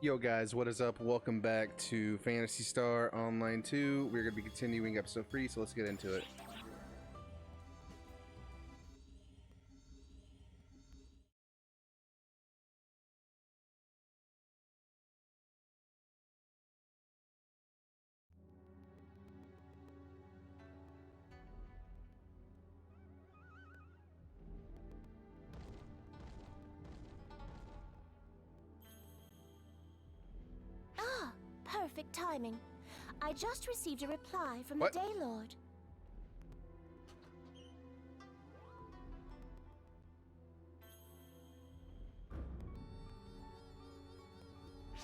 Yo guys, what is up? Welcome back to Phantasy Star Online 2. We're going to be continuing episode 3, so let's get into it. Ah, perfect timing. I just received a reply from What? the Day Lord.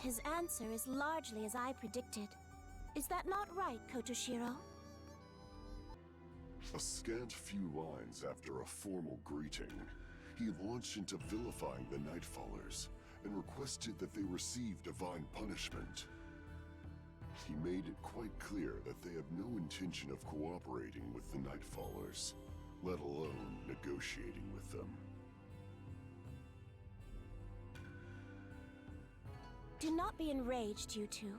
His answer is largely as I predicted. Is that not right, Kotoshiro? A scant few lines after a formal greeting, he launched into vilifying the Nightfallers and requested that they receive divine punishment. He made it quite clear that they have no intention of cooperating with the Nightfallers, let alone negotiating with them. Do not be enraged, you two.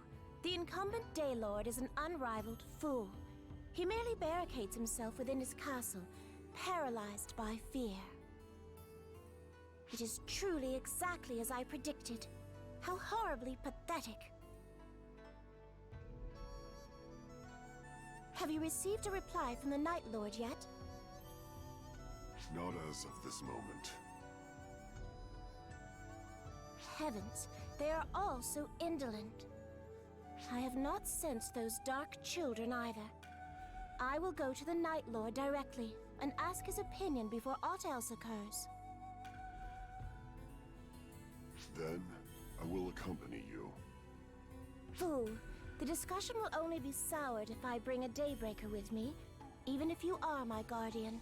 The incumbent Day Lord is an unrivaled fool. He merely barricades himself within his castle, paralyzed by fear. It is truly exactly as I predicted. How horribly pathetic. Have you received a reply from the Night Lord yet? Not as of this moment. Heavens, they are all so indolent. I have not sensed those dark children either. I will go to the Night Lord directly and ask his opinion before aught else occurs. Then, I will accompany you. Fool, the discussion will only be soured if I bring a Daybreaker with me, even if you are my guardian.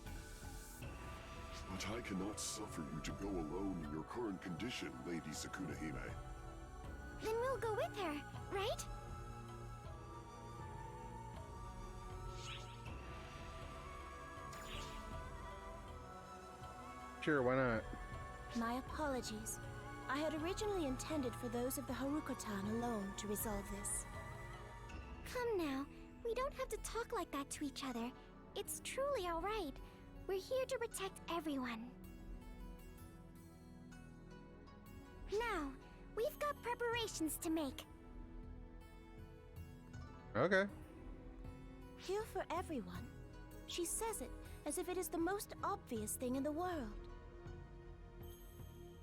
But I cannot suffer you to go alone in your current condition, Lady Sakunahime. Then we'll go with her, right? Sure, why not? My apologies. I had originally intended for those of the Harukotan alone to resolve this. Come now, we don't have to talk like that to each other. It's truly all right. We're here to protect everyone. Now, we've got preparations to make. Okay. Here for everyone. She says it as if it is the most obvious thing in the world.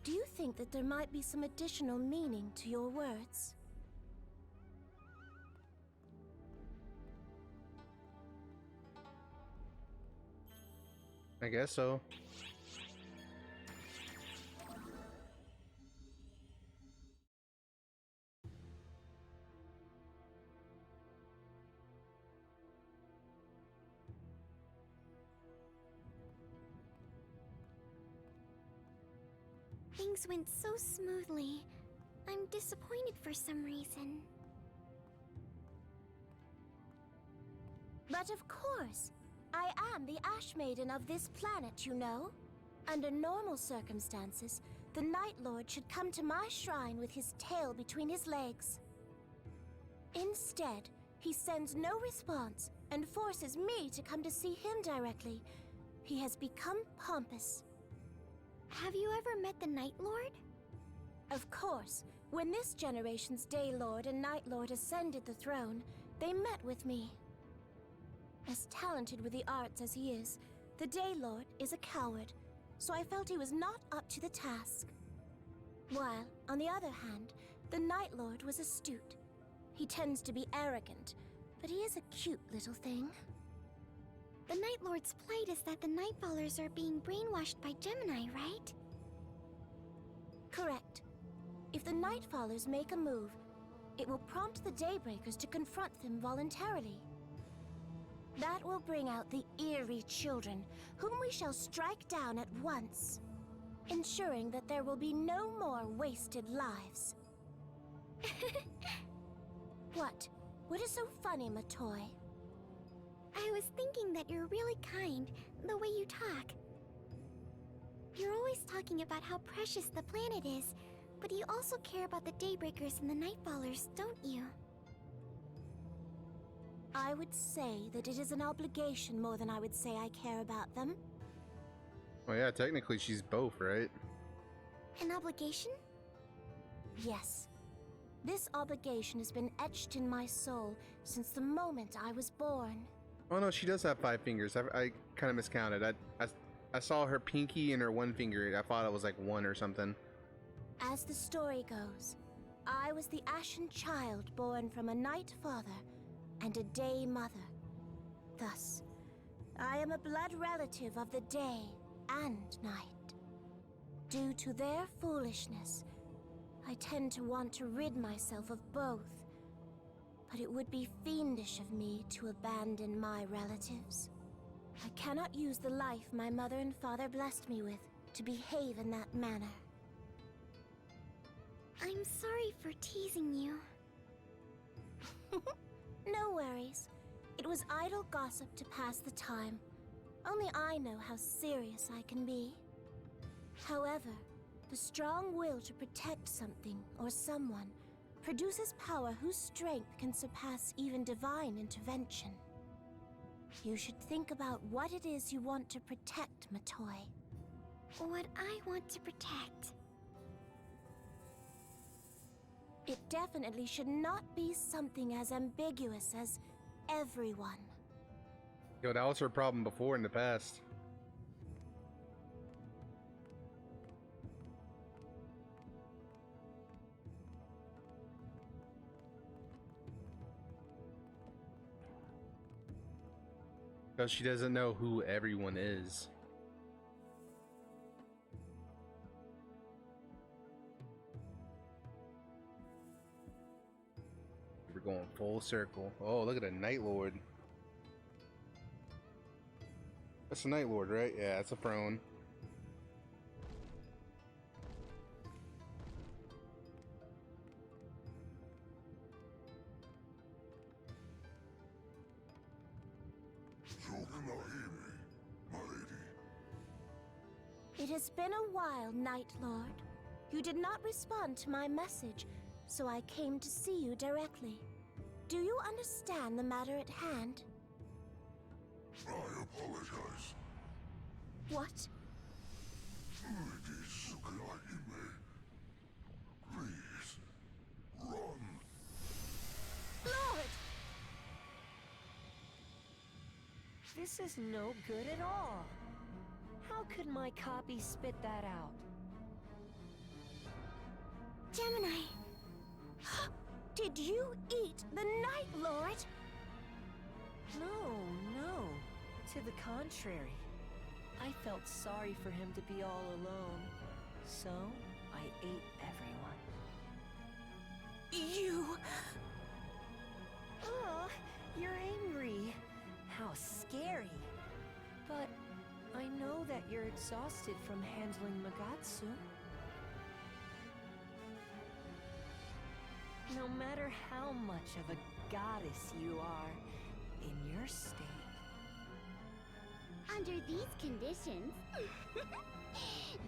Do you think that there might be some additional meaning to your words? I guess so. Things went so smoothly. I'm disappointed for some reason. But of course, I am the Ash Maiden of this planet, you know. Under normal circumstances, the Night Lord should come to my shrine with his tail between his legs. Instead, he sends no response and forces me to come to see him directly. He has become pompous. Have you ever met the Night Lord? Of course, when this generation's Day Lord and Night Lord ascended the throne, they met with me. As talented with the arts as he is, the Day Lord is a coward, so I felt he was not up to the task. While, on the other hand, the Night Lord was astute. He tends to be arrogant, but he is a cute little thing. The Night Lord's plight is that the Nightfallers are being brainwashed by Gemini, right? Correct. If the Nightfallers make a move, it will prompt the Daybreakers to confront them voluntarily. That will bring out the eerie children, whom we shall strike down at once, ensuring that there will be no more wasted lives. What? What is so funny, Matoy? I was thinking that you're really kind, the way you talk. You're always talking about how precious the planet is, But you also care about the Daybreakers and the Nightfallers, don't you? I would say that it is an obligation more than I would say I care about them. Well, yeah, technically she's both, right? An obligation? Yes. This obligation has been etched in my soul since the moment I was born. Oh no, she does have 5 fingers. I kind of miscounted. I saw her pinky and her 1 finger. I thought it was like 1 or something. As the story goes, I was the Ashen child born from a Night Father and a Day Mother. Thus, I am a blood relative of the day and night. Due to their foolishness, I tend to want to rid myself of both, but it would be fiendish of me to abandon my relatives. I cannot use the life my mother and father blessed me with to behave in that manner. I'm sorry for teasing you. No worries. It was idle gossip to pass the time. Only I know how serious I can be. However, the strong will to protect something or someone produces power whose strength can surpass even divine intervention. You should think about what it is you want to protect, Matoy. What I want to protect. It definitely should not be something as ambiguous as everyone. Yo, that was her problem before in the past. Because she doesn't know who everyone is. We're going full circle. Oh, look at the Night Lord. That's a Night Lord, right? Yeah, it's a prone. It has been a while, Night Lord. You did not respond to my message, so I came to see you directly. Do you understand the matter at hand? I apologize. What? Lady Sukahime, please, run. Lord! This is no good at all. How could my copy spit that out? Gemini! Did you eat the Night Lord? No. To the contrary. I felt sorry for him to be all alone. So, I ate everyone. You... Oh, you're angry. How scary. But I know that you're exhausted from handling Magatsu. No matter how much of a goddess you are, in your state. Under these conditions,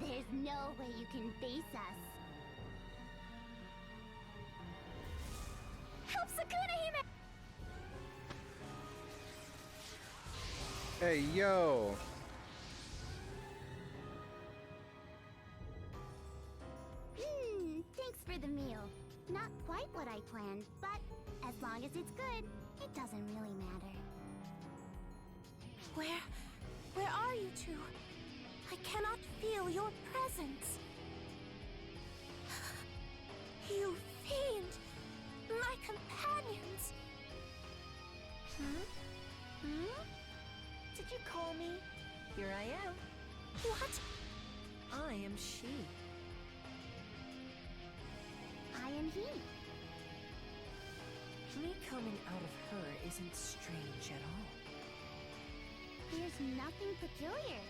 there's no way you can face us. Help Sukuna-hime! Hey, yo! Thanks for the meal. Not quite what I planned, but as long as it's good, it doesn't really matter. Where are you two? I cannot feel your presence. You fiend! My companions! Did you call me? Here I am. What? I am she. I am he. Me coming out of her isn't strange at all. There's nothing peculiar.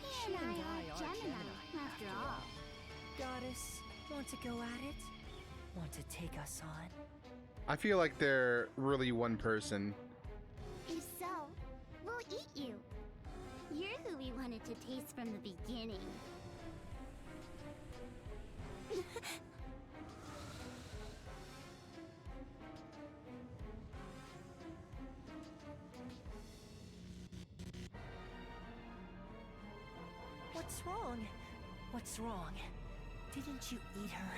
He She and I are Gemini, after all. Goddess, want to go at it? Want to take us on? I feel like they're really one person. If so, we'll eat you. You're who we wanted to taste from the beginning. What's wrong? What's wrong? Didn't you eat her?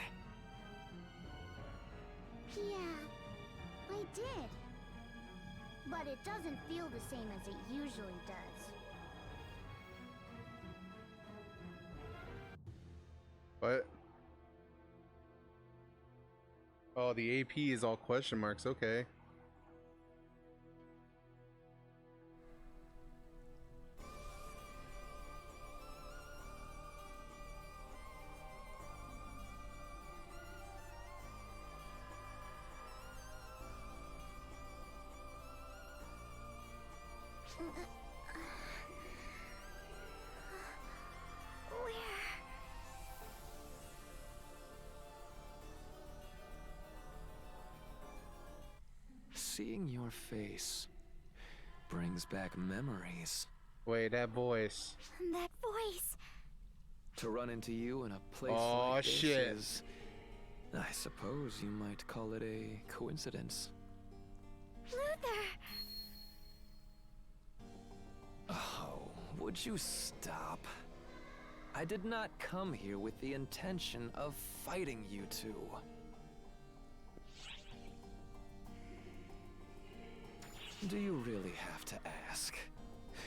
Yeah, I did. But it doesn't feel the same as it usually does. What? Oh, the AP is all question marks. Okay. Where? Seeing your face brings back memories. Wait, that voice. That voice. To run into you in a place Aw, like this shit. is, I suppose you might call it a coincidence. Luther! Oh, would you stop? I did not come here with the intention of fighting you two. Do you really have to ask?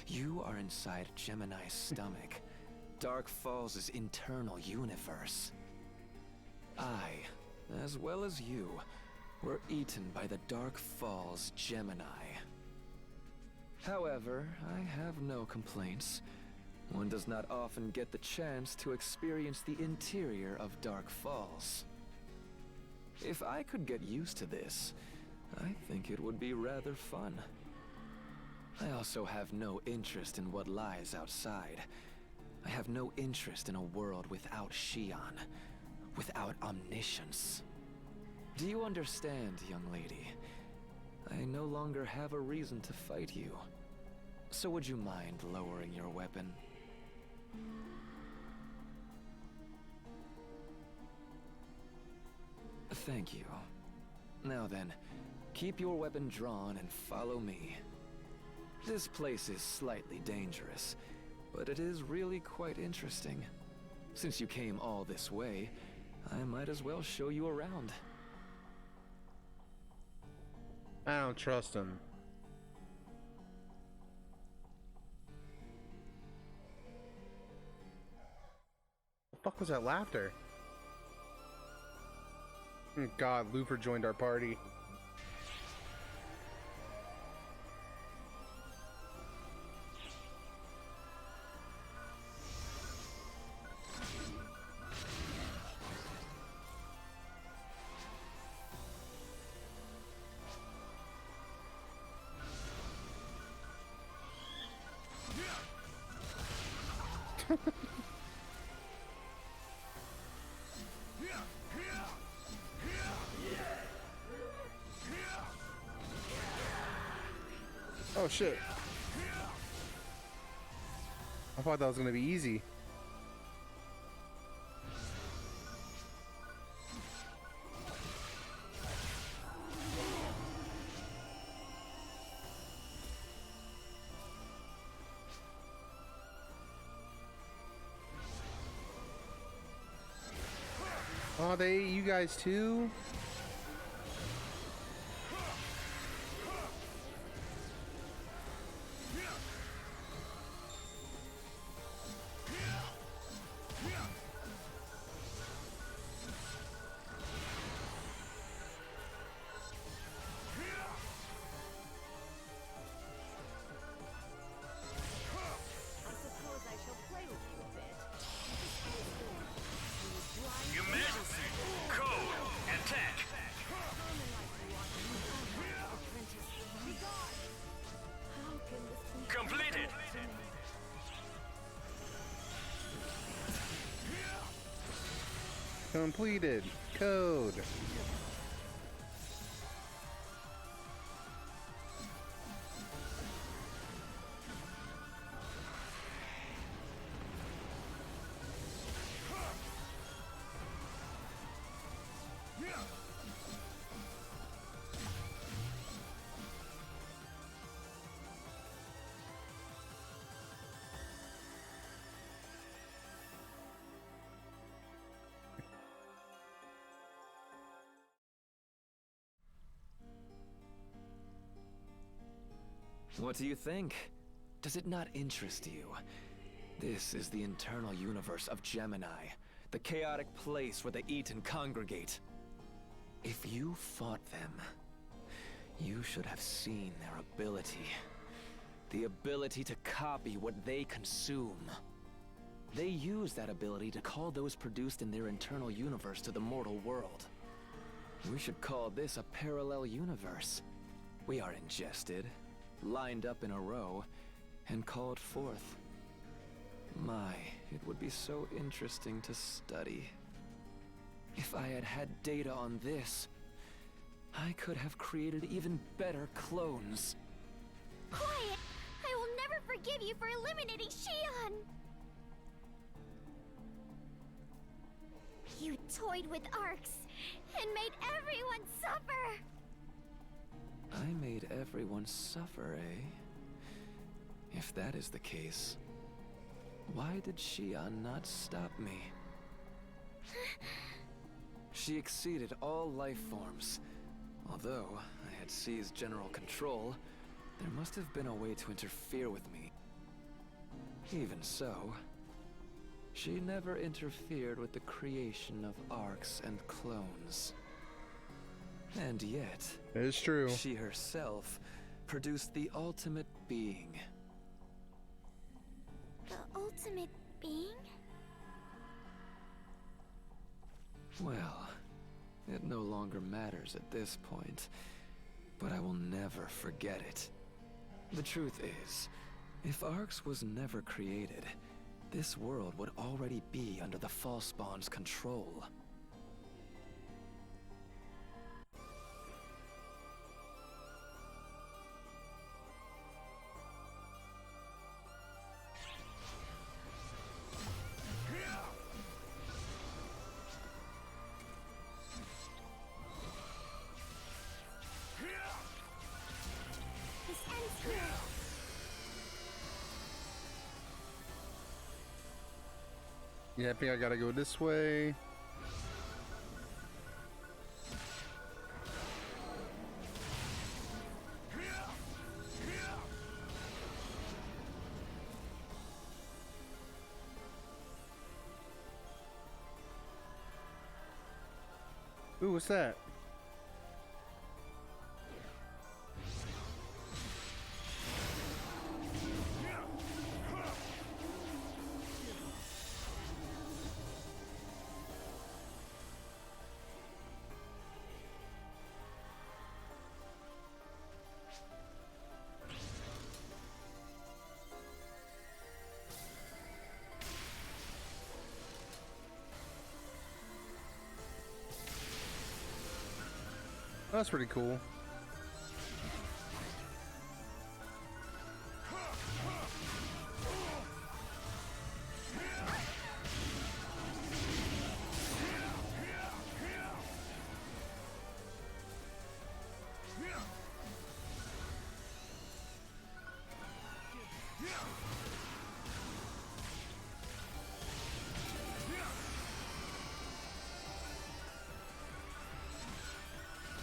You are inside Gemini's stomach, Dark Falls' internal universe. I, as well as you, were eaten by the Dark Falls Gemini. However, I have no complaints. One does not often get the chance to experience the interior of Dark Falls. If I could get used to this, I think it would be rather fun. I also have no interest in what lies outside. I have no interest in a world without Shion, without omniscience. Do you understand, young lady? I no longer have a reason to fight you. So would you mind lowering your weapon? Thank you. Now then, keep your weapon drawn and follow me. This place is slightly dangerous, but it is really quite interesting. Since you came all this way, I might as well show you around. I don't trust him. The fuck was that laughter? Oh God, Luther joined our party. Oh shit. I thought that was gonna be easy. Oh, they ate you guys too? I suppose I shall play with you a bit. You missed. Code and tech. How can this be? Completed. Completed. Code. What do you think? Does it not interest you? This is the internal universe of Gemini, the chaotic place where they eat and congregate. If you fought them, you should have seen their ability. The ability to copy what they consume. They use that ability to call those produced in their internal universe to the mortal world. We should call this a parallel universe. We are ingested, lined up in a row, and called forth. My, it would be so interesting to study. If I had had data on this, I could have created even better clones. Quiet! I will never forgive you for eliminating Shion! You toyed with arcs and made everyone suffer! I made everyone suffer, eh? If that is the case, why did Shion not stop me? She exceeded all life forms. Although I had seized general control, there must have been a way to interfere with me. Even so, she never interfered with the creation of arcs and clones. And yet, It is true. she herself produced the ultimate being. The ultimate being? Well, it no longer matters at this point, but I will never forget it. The truth is, if Arx was never created, this world would already be under the Falspawn's control. This ends here! Yeah, I think I gotta go this way. Ooh, what's that? That's pretty cool.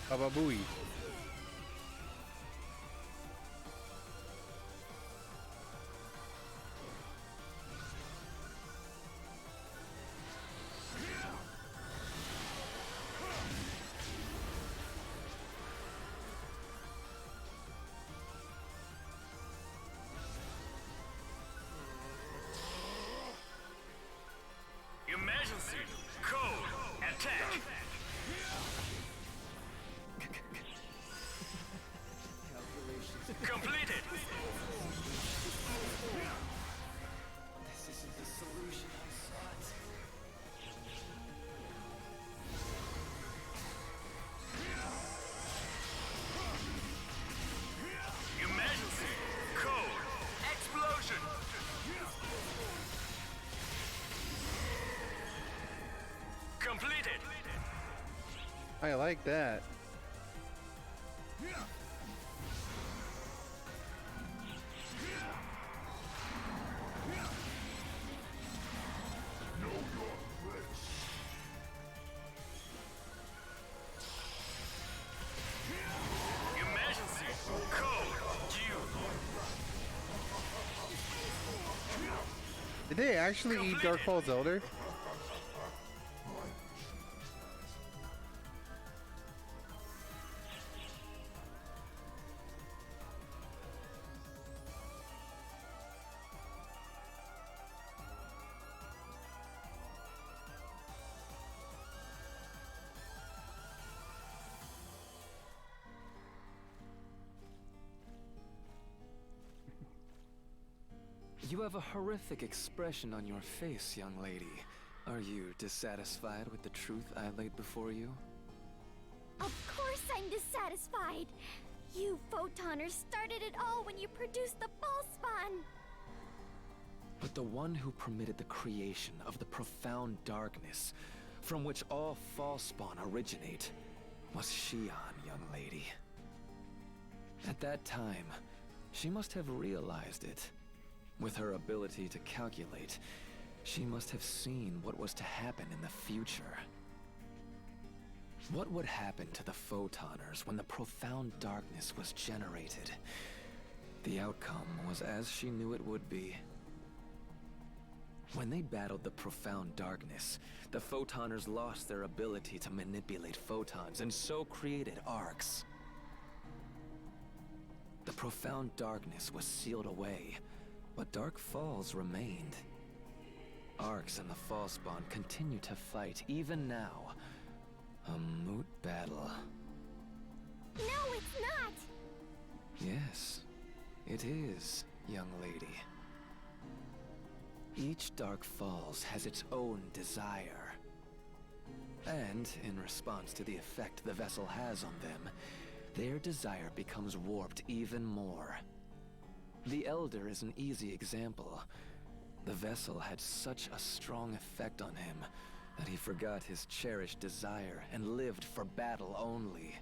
Bababooey. Emergency! Code! Attack! Completed! This isn't the solution I sought. Emergency! Code! Explosion! Completed! I like that. Emergency! Code! Q! they actually eat Darkfall's Elder? You have a horrific expression on your face, young lady. Are you dissatisfied with the truth I laid before you? Of course I'm dissatisfied. You Photoners started it all when you produced the ball spawn. But the one who permitted the creation of the profound darkness, from which all false spawn originate, was Xion, young lady. At that time, she must have realized it. With her ability to calculate, she must have seen what was to happen in the future. What would happen to the Photoners when the profound darkness was generated? The outcome was as she knew it would be. When they battled the profound darkness, the Photoners lost their ability to manipulate photons and so created arcs. The profound darkness was sealed away, but Dark Falls remained. Arcs and the Fallspawn continue to fight, even now. A moot battle. No, it's not! Yes, it is, young lady. Each Dark Falls has its own desire. And, in response to the effect the vessel has on them, their desire becomes warped even more. The Elder is an easy example. The vessel had such a strong effect on him that he forgot his cherished desire and lived for battle only.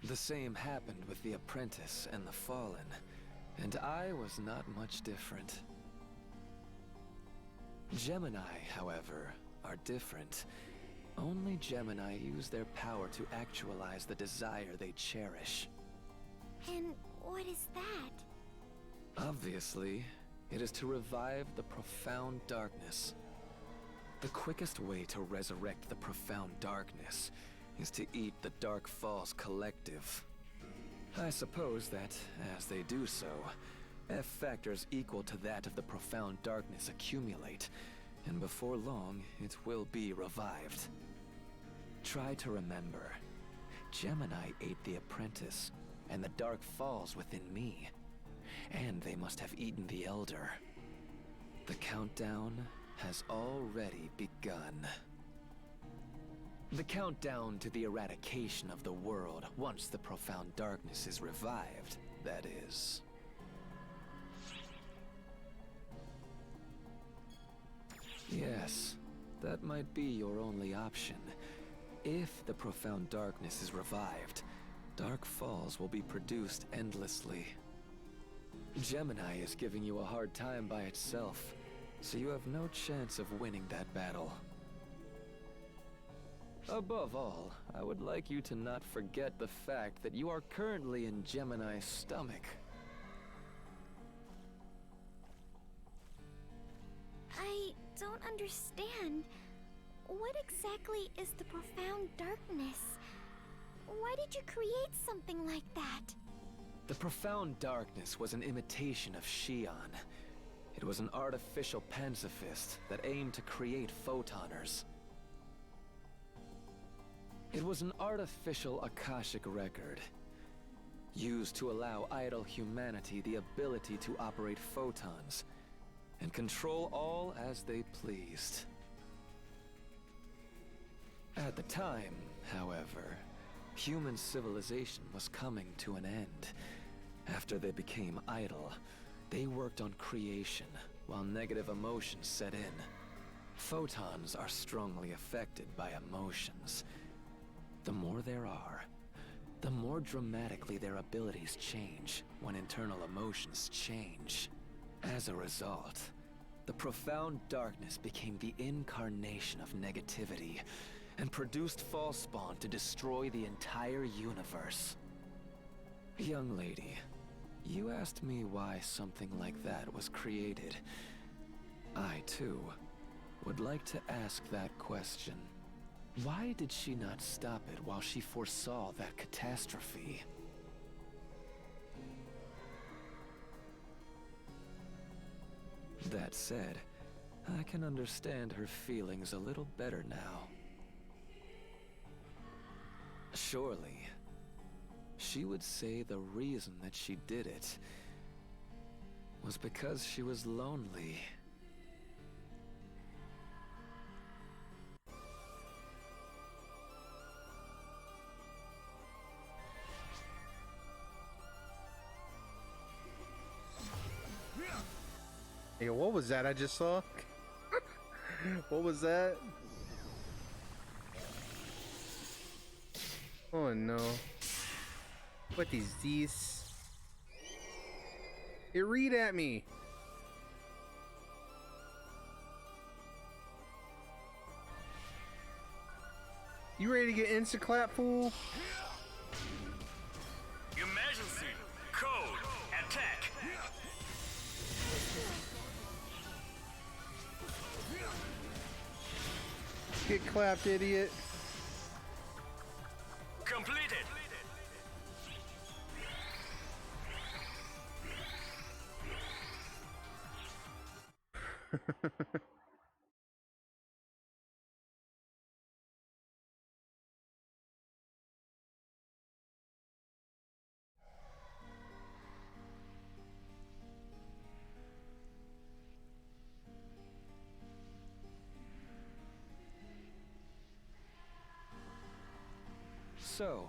The same happened with the Apprentice and the Fallen, and I was not much different. Gemini, however, are different. Only Gemini use their power to actualize the desire they cherish. And what is that? Obviously, it is to revive the profound darkness. The quickest way to resurrect the profound darkness is to eat the Dark Falls Collective. I suppose that, as they do so, F factors equal to that of the profound darkness accumulate, and before long, it will be revived. Try to remember, Gemini ate the Apprentice, and the Dark Falls within me. And they must have eaten the Elder. The countdown has already begun. The countdown to the eradication of the world once the profound darkness is revived, that is. Yes, that might be your only option. If the profound darkness is revived, Dark Falls will be produced endlessly. Gemini is giving you a hard time by itself, so you have no chance of winning that battle. Above all, I would like you to not forget the fact that you are currently in Gemini's stomach. I don't understand. What exactly is the profound darkness? Why did you create something like that? The profound darkness was an imitation of Xion. It was an artificial pacifist that aimed to create photoners. It was an artificial Akashic record, used to allow idle humanity the ability to operate photons and control all as they pleased. At the time, however, human civilization was coming to an end. After they became idle, they worked on creation while negative emotions set in. Photons are strongly affected by emotions. The more there are, the more dramatically their abilities change when internal emotions change. As a result, the profound darkness became the incarnation of negativity and produced Fallspawn to destroy the entire universe. Young lady, you asked me why something like that was created. I, too, would like to ask that question. Why did she not stop it while she foresaw that catastrophe? That said, I can understand her feelings a little better now. Surely, she would say the reason that she did it was because she was lonely. Hey, what was that I just saw? What was that? Oh no. What is this? It read at me. You ready to get insta clap, fool? Emergency! Code! Attack! Get clapped, idiot. Completed! So,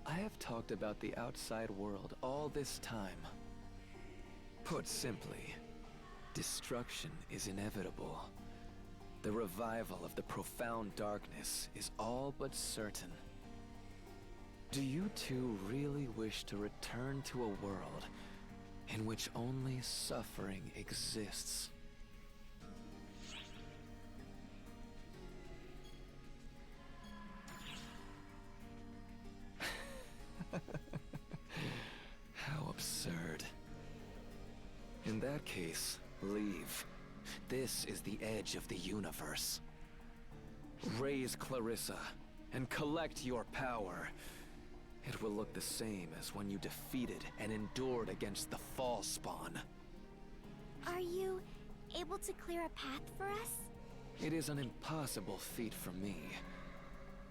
I have talked about the outside world all this time. Put simply, destruction is inevitable. The revival of the profound darkness is all but certain. Do you two really wish to return to a world in which only suffering exists? How absurd. In that case, leave. This is the edge of the universe. Raise Clarissa and collect your power. It will look the same as when you defeated and endured against the Fall Spawn. Are you able to clear a path for us? It is an impossible feat for me,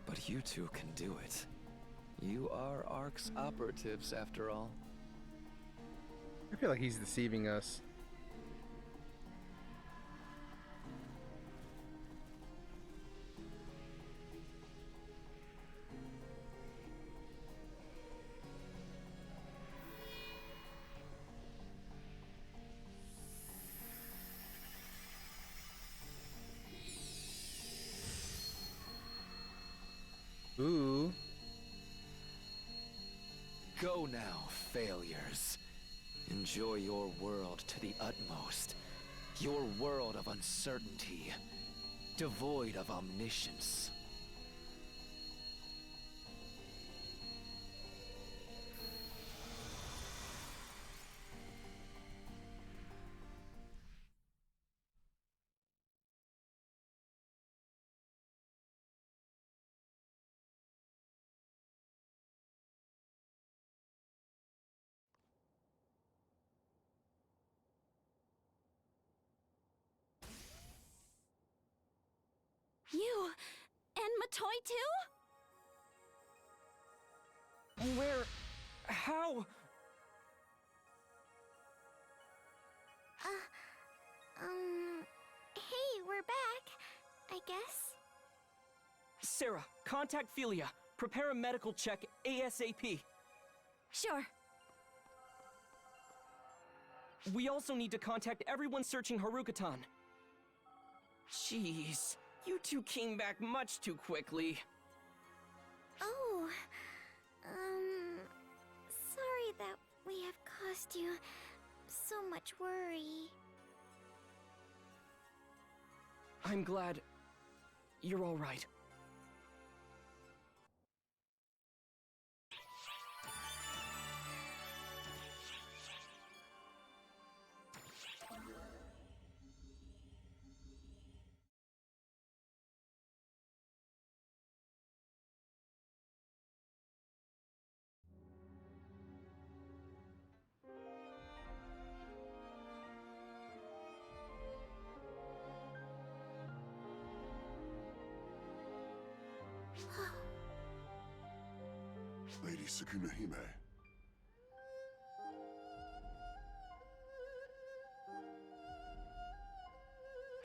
but you two can do it. You are Ark's operatives, after all. I feel like he's deceiving us. Ooh. Go now, failures. Enjoy your world to the utmost. Your world of uncertainty, devoid of omniscience. You and Matoy too? Where? How? Hey, we're back, I guess. Sarah, contact Philia. Prepare a medical check ASAP. Sure. We also need to contact everyone searching Harukatan. Jeez, you two came back much too quickly. Oh, sorry that we have caused you so much worry. I'm glad you're all right. Lady Sukunohime.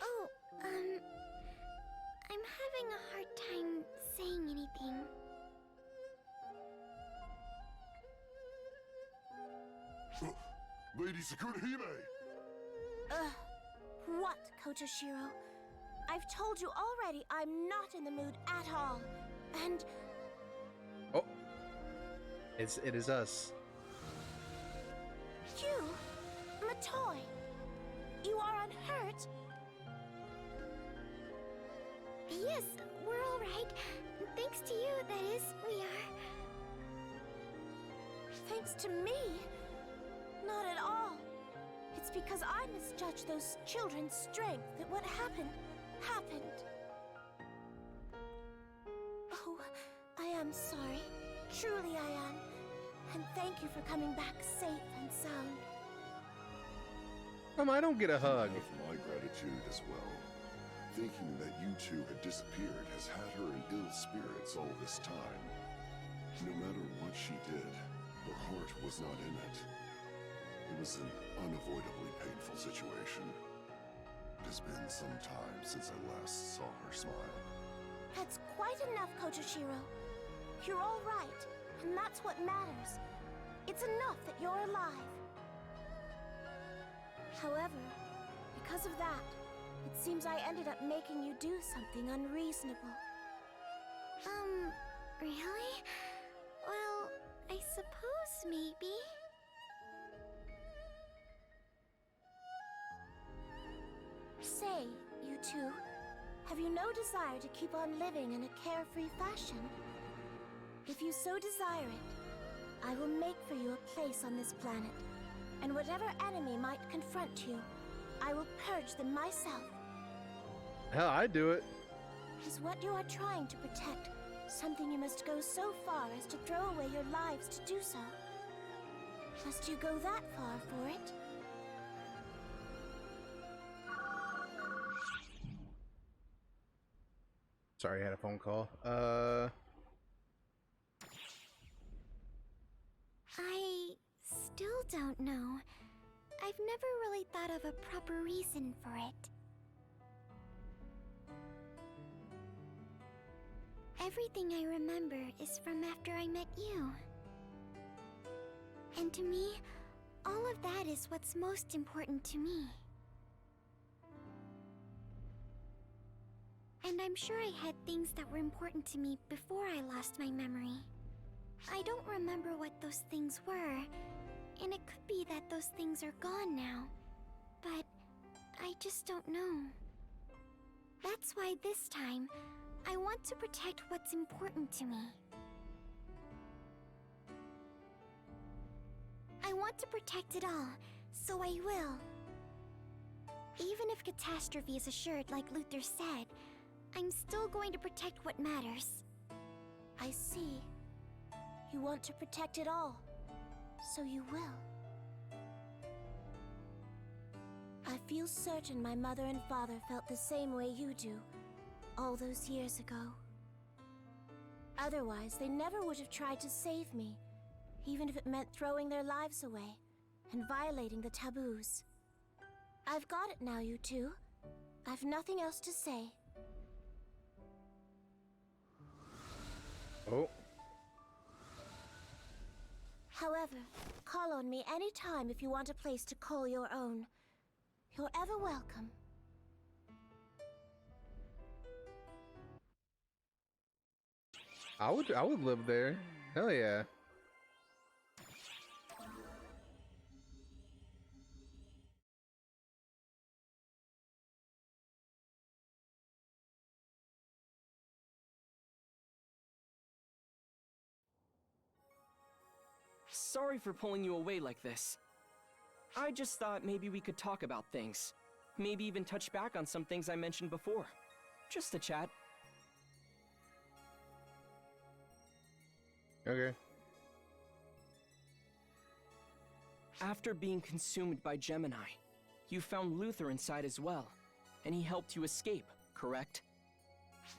Oh, I'm having a hard time saying anything. Lady Sukunohime! What, Kotoshiro? I've told you already I'm not in the mood at all. And Oh, it is us. you, Matoi, you are unhurt? Yes, we're all right. Thanks to you, that is, we are. Thanks to me? Not at all. It's because I misjudged those children's strength that what happened. Oh, I am sorry. Truly I am. And thank you for coming back safe and sound. I don't get a hug. With my gratitude as well. Thinking that you two had disappeared has had her in ill spirits all this time. No matter what she did, her heart was not in it. It was an unavoidably painful situation. It has been some time since I last saw her smile. That's quite enough, Kotoshiro. You're all right, and that's what matters. It's enough that you're alive. However, because of that, it seems I ended up making you do something unreasonable. Really? Well, I suppose maybe. Say, you two, have you no desire to keep on living in a carefree fashion? If you so desire it, I will make for you a place on this planet, and whatever enemy might confront you, I will purge them myself. Hell, I'd do it. Is what you are trying to protect something you must go so far as to throw away your lives to do so? Must you go that far for it? Sorry, I had a phone call. I still don't know. I've never really thought of a proper reason for it. Everything I remember is from after I met you. And to me, all of that is what's most important to me. And I'm sure I had things that were important to me before I lost my memory. I don't remember what those things were, and it could be that those things are gone now. But I just don't know. That's why this time, I want to protect what's important to me. I want to protect it all, so I will. Even if catastrophe is assured like Luther said, I'm still going to protect what matters. I see. You want to protect it all, so you will. I feel certain my mother and father felt the same way you do, all those years ago. Otherwise, they never would have tried to save me, even if it meant throwing their lives away and violating the taboos. I've got it now, you two. I've nothing else to say. Oh. However, call on me anytime if you want a place to call your own. You're ever welcome. I would live there. Hell yeah. Sorry for pulling you away like this. I just thought maybe we could talk about things. Maybe even touch back on some things I mentioned before. Just a chat. Okay. After being consumed by Gemini, you found Luther inside as well, and he helped you escape, correct?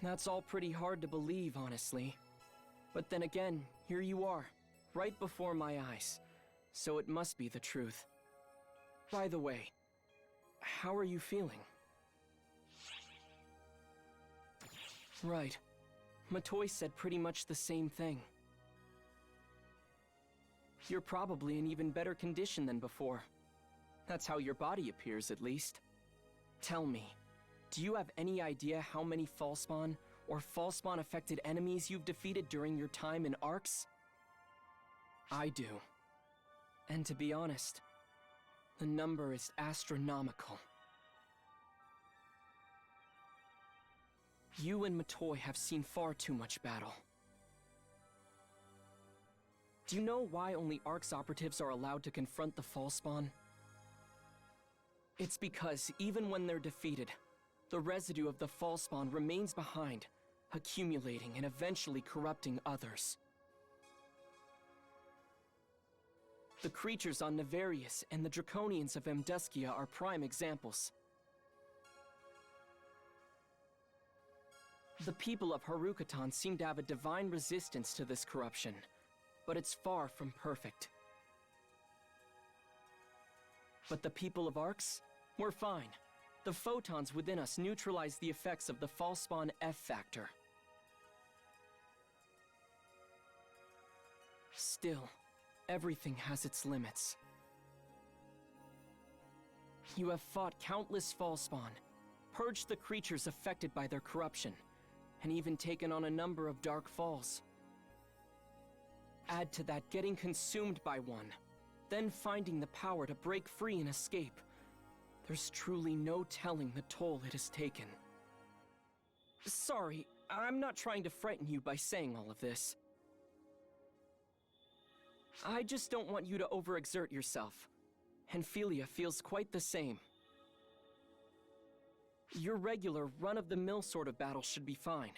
That's all pretty hard to believe, honestly. But then again, here you are, right before my eyes. So it must be the truth. By the way, how are you feeling? Right. Matoy said pretty much the same thing. You're probably in even better condition than before. That's how your body appears, at least. Tell me, do you have any idea how many Falspawn or Falspawn-affected enemies you've defeated during your time in Arcs? I do. And to be honest, the number is astronomical. You and Matoy have seen far too much battle. Do you know why only Arcs operatives are allowed to confront the Falspawn? It's because even when they're defeated, the residue of the Falspawn remains behind, accumulating and eventually corrupting others. The creatures on Nefarious and the Draconians of Amduskia are prime examples. The people of Harukatan seem to have a divine resistance to this corruption, but it's far from perfect. But the people of Arcs? We're fine. The photons within us neutralize the effects of the Falspawn F factor. Still, everything has its limits. You have fought countless Falspawn, purged the creatures affected by their corruption, and even taken on a number of Dark Falls. Add to that getting consumed by one, then finding the power to break free and escape. There's truly no telling the toll it has taken. Sorry, I'm not trying to frighten you by saying all of this. I just don't want you to overexert yourself. And Philia feels quite the same. Your regular, run-of-the-mill sort of battle should be fine.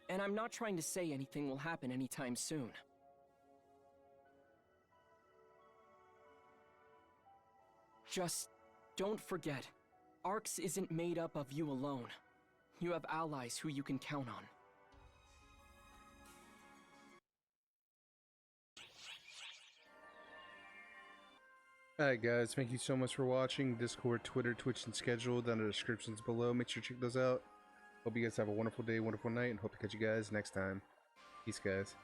And I'm not trying to say anything will happen anytime soon. Just don't forget, Arcs isn't made up of you alone. You have allies who you can count on. Alright guys, thank you so much for watching. Discord, Twitter, Twitch, and schedule down in the descriptions below. Make sure to check those out. Hope you guys have a wonderful day, wonderful night, and hope to catch you guys next time. Peace guys.